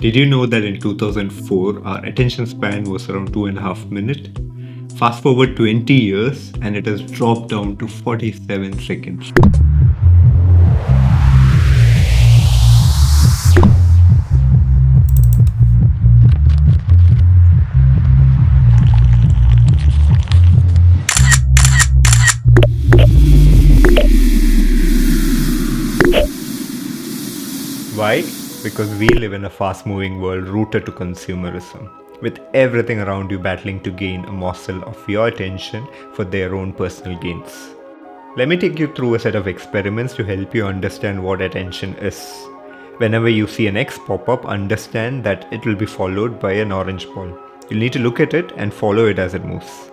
Did you know that in 2004 our attention span was around 2.5 minutes? Fast forward 20 years and it has dropped down to 47 seconds. Why? Because we live in a fast moving world rooted to consumerism, with everything around you battling to gain a morsel of your attention for their own personal gains. Let me take you through a set of experiments to help you understand what attention is. Whenever you see an X pop up, understand that it will be followed by an orange ball. You'll need to look at it and follow it as it moves.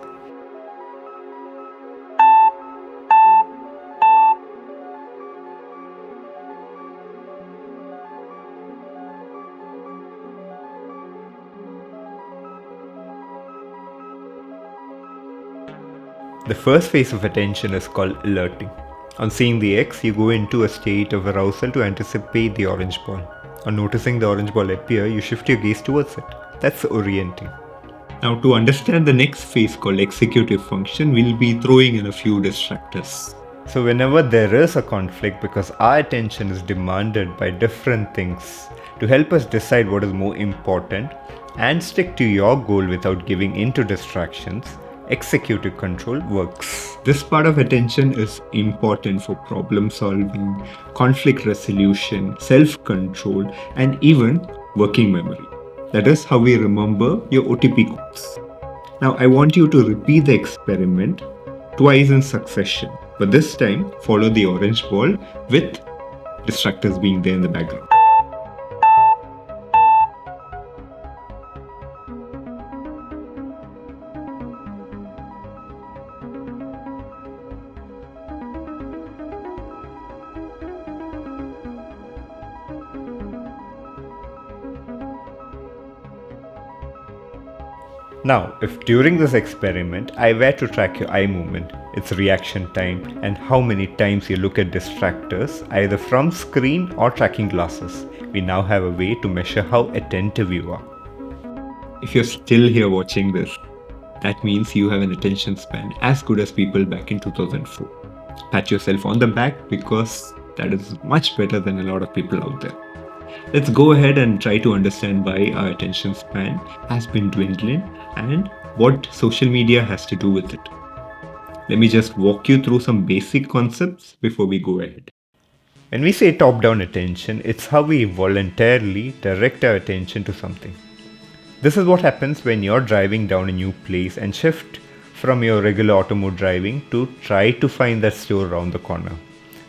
The first phase of attention is called alerting. On seeing the X, you go into a state of arousal to anticipate the orange ball. On noticing the orange ball appear, you shift your gaze towards it. That's orienting. Now, to understand the next phase called executive function, we'll be throwing in a few distractors. So, whenever there is a conflict, because our attention is demanded by different things to help us decide what is more important and stick to your goal without giving in to distractions, executive control works. This part of attention is important for problem solving, conflict resolution, self control, and even working memory. That is how we remember your OTP codes. Now, I want you to repeat the experiment twice in succession, but this time follow the orange ball with distractors being there in the background. Now, if during this experiment I were to track your eye movement, its reaction time, and how many times you look at distractors, either from screen or tracking glasses, we now have a way to measure how attentive you are. If you're still here watching this, that means you have an attention span as good as people back in 2004. Pat yourself on the back because that is much better than a lot of people out there. Let's go ahead and try to understand why our attention span has been dwindling and what social media has to do with it. Let me just walk you through some basic concepts before we go ahead. When we say top-down attention, it's how we voluntarily direct our attention to something. This is what happens when you're driving down a new place and shift from your regular auto mode driving to try to find that store around the corner.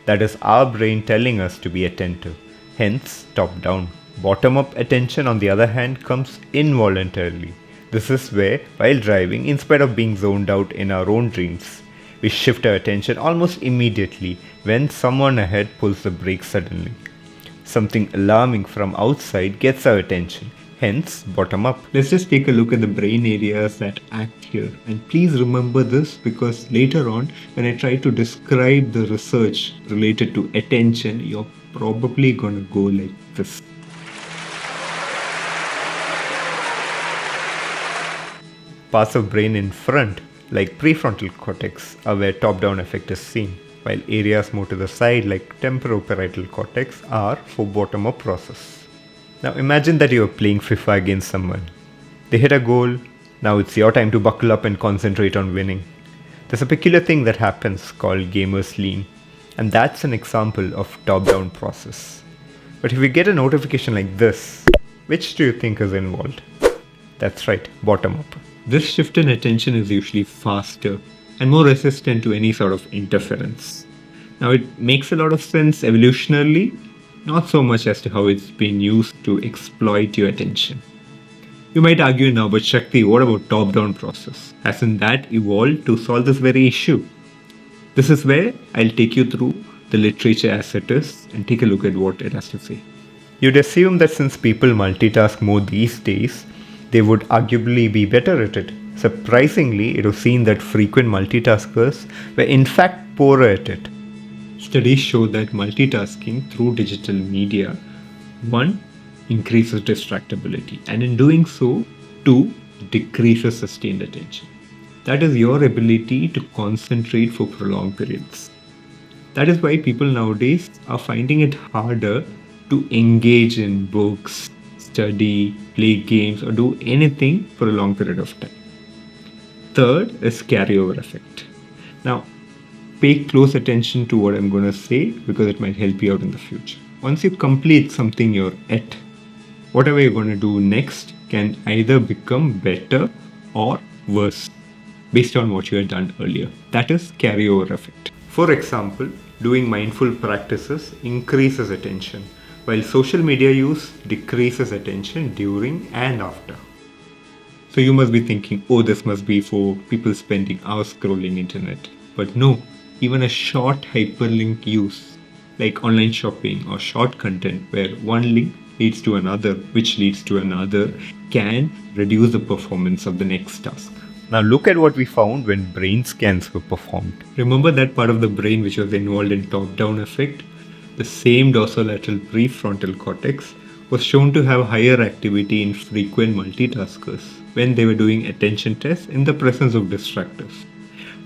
That is our brain telling us to be attentive. Hence, top-down. Bottom-up attention, on the other hand, comes involuntarily. This is where, while driving, instead of being zoned out in our own dreams, we shift our attention almost immediately when someone ahead pulls the brake suddenly. Something alarming from outside gets our attention. Hence, bottom-up. Let's just take a look at the brain areas that act here. And please remember this because later on, when I try to describe the research related to attention, you're probably gonna go like this. Parts of brain in front, like prefrontal cortex, are where top-down effect is seen, while areas more to the side, like temporoparietal cortex, are for bottom-up process. Now imagine that you are playing FIFA against someone. They hit a goal, now it's your time to buckle up and concentrate on winning. There's a peculiar thing that happens called gamer's lean, and that's an example of top-down process. But if we get a notification like this, which do you think is involved? That's right, bottom-up. This shift in attention is usually faster and more resistant to any sort of interference. Now it makes a lot of sense evolutionarily, not so much as to how it's been used to exploit your attention. You might argue now, but Shakti, what about top-down process? Hasn't that evolved to solve this very issue? This is where I'll take you through the literature as it is and take a look at what it has to say. You'd assume that since people multitask more these days, they would arguably be better at it. Surprisingly, it was seen that frequent multitaskers were in fact poorer at it. Studies show that multitasking through digital media, 1. increases distractibility, and in doing so, 2 decreases sustained attention. That is your ability to concentrate for prolonged periods. That is why people nowadays are finding it harder to engage in books, study, play games, or do anything for a long period of time. Third is carryover effect. Now, pay close attention to what I'm going to say because it might help you out in the future. Once you complete something you're at, whatever you're going to do next can either become better or worse based on what you had done earlier. That is carryover effect. For example, doing mindful practices increases attention, while social media use decreases attention during and after. So you must be thinking, oh, this must be for people spending hours scrolling internet. But no, even a short hyperlink use, like online shopping or short content where one link leads to another, which leads to another, can reduce the performance of the next task. Now look at what we found when brain scans were performed. Remember that part of the brain which was involved in top-down effect? The same dorsolateral prefrontal cortex was shown to have higher activity in frequent multitaskers when they were doing attention tests in the presence of distractors.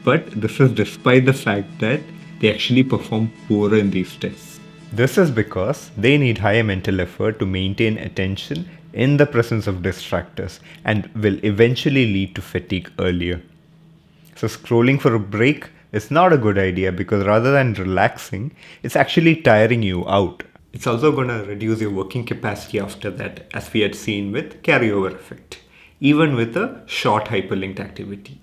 But this is despite the fact that they actually perform poorer in these tests. This is because they need higher mental effort to maintain attention in the presence of distractors and will eventually lead to fatigue earlier. So scrolling for a break is not a good idea because rather than relaxing, it's actually tiring you out. It's also going to reduce your working capacity after that, as we had seen with carryover effect, even with a short hyperlinked activity.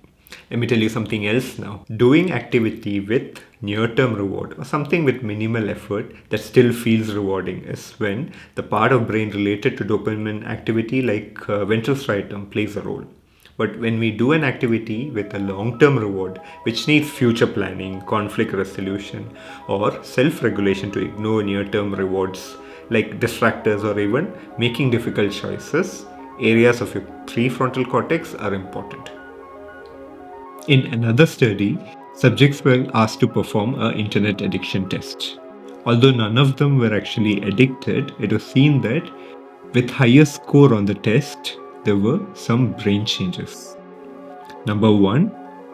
Let me tell you something else now. Doing activity with near-term reward or something with minimal effort that still feels rewarding is when the part of brain related to dopamine activity like ventral striatum plays a role. But when we do an activity with a long-term reward which needs future planning, conflict resolution or self-regulation to ignore near-term rewards like distractors or even making difficult choices, areas of your prefrontal cortex are important. In another study, subjects were asked to perform an internet addiction test. Although none of them were actually addicted, it was seen that with higher score on the test, there were some brain changes. Number 1,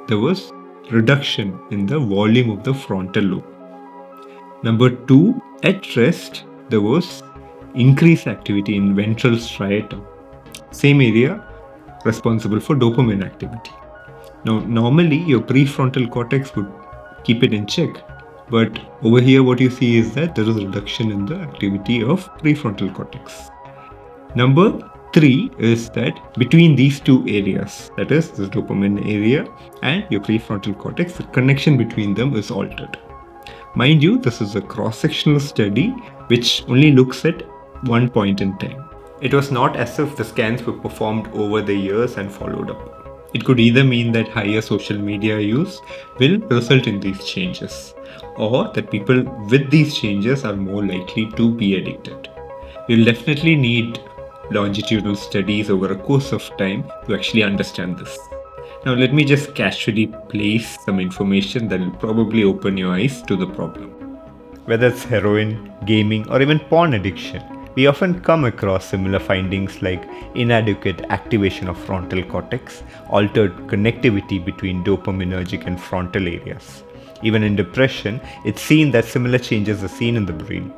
there was reduction in the volume of the frontal lobe. Number 2, at rest, there was increased activity in ventral striatum, same area responsible for dopamine activity. Now, normally your prefrontal cortex would keep it in check, but over here what you see is that there is a reduction in the activity of prefrontal cortex. Number 3 is that between these two areas, that is the dopamine area and your prefrontal cortex, the connection between them is altered. Mind you, this is a cross-sectional study which only looks at one point in time. It was not as if the scans were performed over the years and followed up. It could either mean that higher social media use will result in these changes, or that people with these changes are more likely to be addicted. We'll definitely need longitudinal studies over a course of time to actually understand this. Now let me just casually place some information that will probably open your eyes to the problem. Whether it's heroin, gaming, or even porn addiction, we often come across similar findings like inadequate activation of frontal cortex, altered connectivity between dopaminergic and frontal areas. Even in depression, it's seen that similar changes are seen in the brain.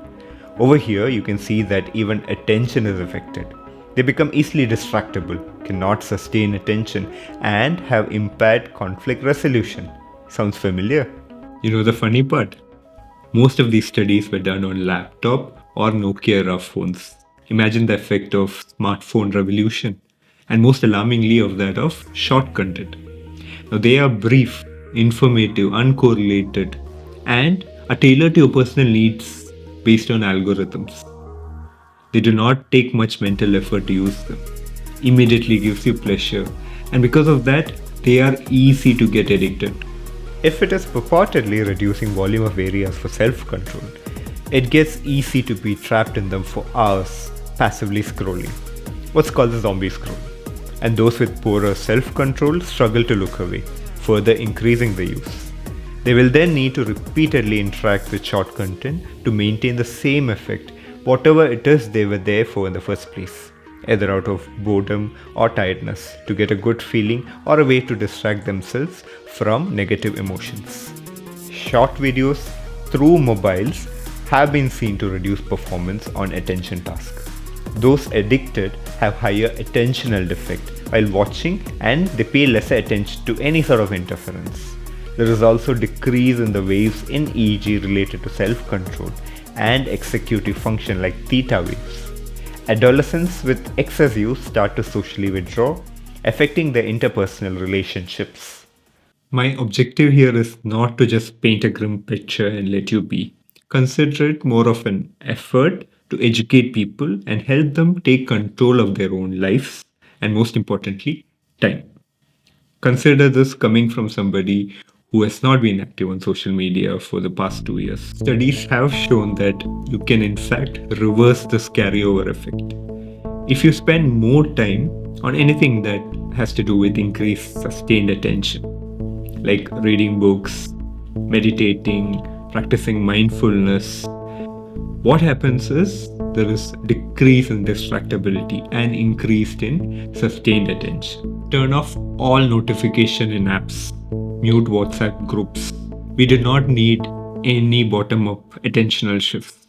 Over here, you can see that even attention is affected. They become easily distractible, cannot sustain attention, and have impaired conflict resolution. Sounds familiar? You know the funny part? Most of these studies were done on laptop or Nokia rough phones. Imagine the effect of smartphone revolution, and most alarmingly of that of short content. Now they are brief, informative, uncorrelated, and are tailored to your personal needs based on algorithms. They do not take much mental effort to use them. Immediately gives you pleasure, and because of that, they are easy to get addicted. If it is purportedly reducing volume of areas for self-control, it gets easy to be trapped in them for hours, passively scrolling. What's called the zombie scroll. And those with poorer self-control struggle to look away, further increasing the use. They will then need to repeatedly interact with short content to maintain the same effect, whatever it is they were there for in the first place, either out of boredom or tiredness, to get a good feeling or a way to distract themselves from negative emotions. Short videos through mobiles have been seen to reduce performance on attention tasks. Those addicted have higher attentional defect while watching, and they pay lesser attention to any sort of interference. There is also decrease in the waves in EEG related to self-control and executive function like theta waves. Adolescents with excess use start to socially withdraw, affecting their interpersonal relationships. My objective here is not to just paint a grim picture and let you be. Consider it more of an effort to educate people and help them take control of their own lives and, most importantly, time. Consider this coming from somebody who has not been active on social media for the past 2 years. Studies have shown that you can, in fact, reverse this carryover effect. If you spend more time on anything that has to do with increased sustained attention, like reading books, meditating, practicing mindfulness, what happens is there is decrease in distractibility and increase in sustained attention. Turn off all notification in apps, mute WhatsApp groups. We do not need any bottom-up attentional shifts.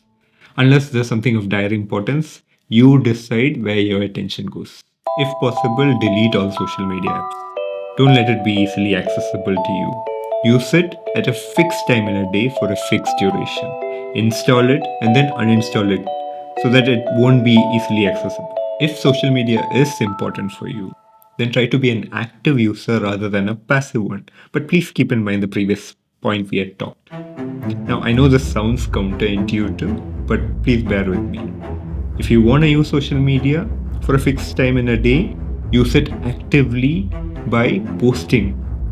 Unless there's something of dire importance, you decide where your attention goes. If possible, delete all social media apps. Don't let it be easily accessible to you. Use it at a fixed time in a day for a fixed duration. Install it and then uninstall it so that it won't be easily accessible. If social media is important for you, then try to be an active user rather than a passive one. But please keep in mind the previous point we had talked. Now, I know this sounds counterintuitive, but please bear with me. If you want to use social media for a fixed time in a day, use it actively by posting,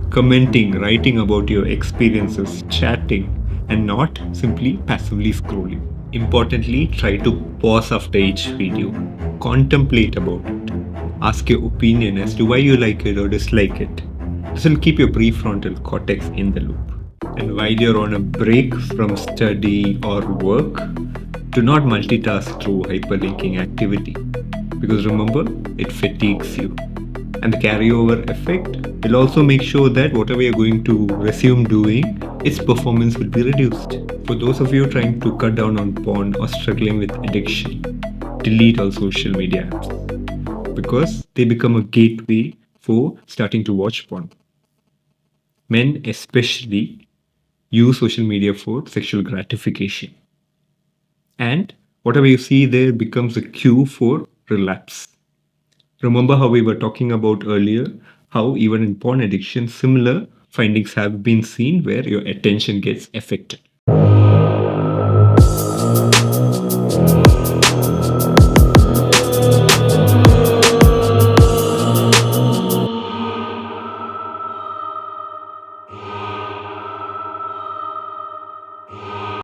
commenting, writing about your experiences, chatting, and not simply passively scrolling. Importantly, try to pause after each video, contemplate about it, ask your opinion as to why you like it or dislike it. This will keep your prefrontal cortex in the loop. And while you're on a break from study or work, do not multitask through hyperlinking activity, because remember, it fatigues you. And the carryover effect will also make sure that whatever you're going to resume doing, its performance will be reduced. For those of you trying to cut down on porn or struggling with addiction, delete all social media apps because they become a gateway for starting to watch porn. Men especially use social media for sexual gratification. And whatever you see there becomes a cue for relapse. Remember how we were talking about earlier, how even in porn addiction, similar findings have been seen where your attention gets affected.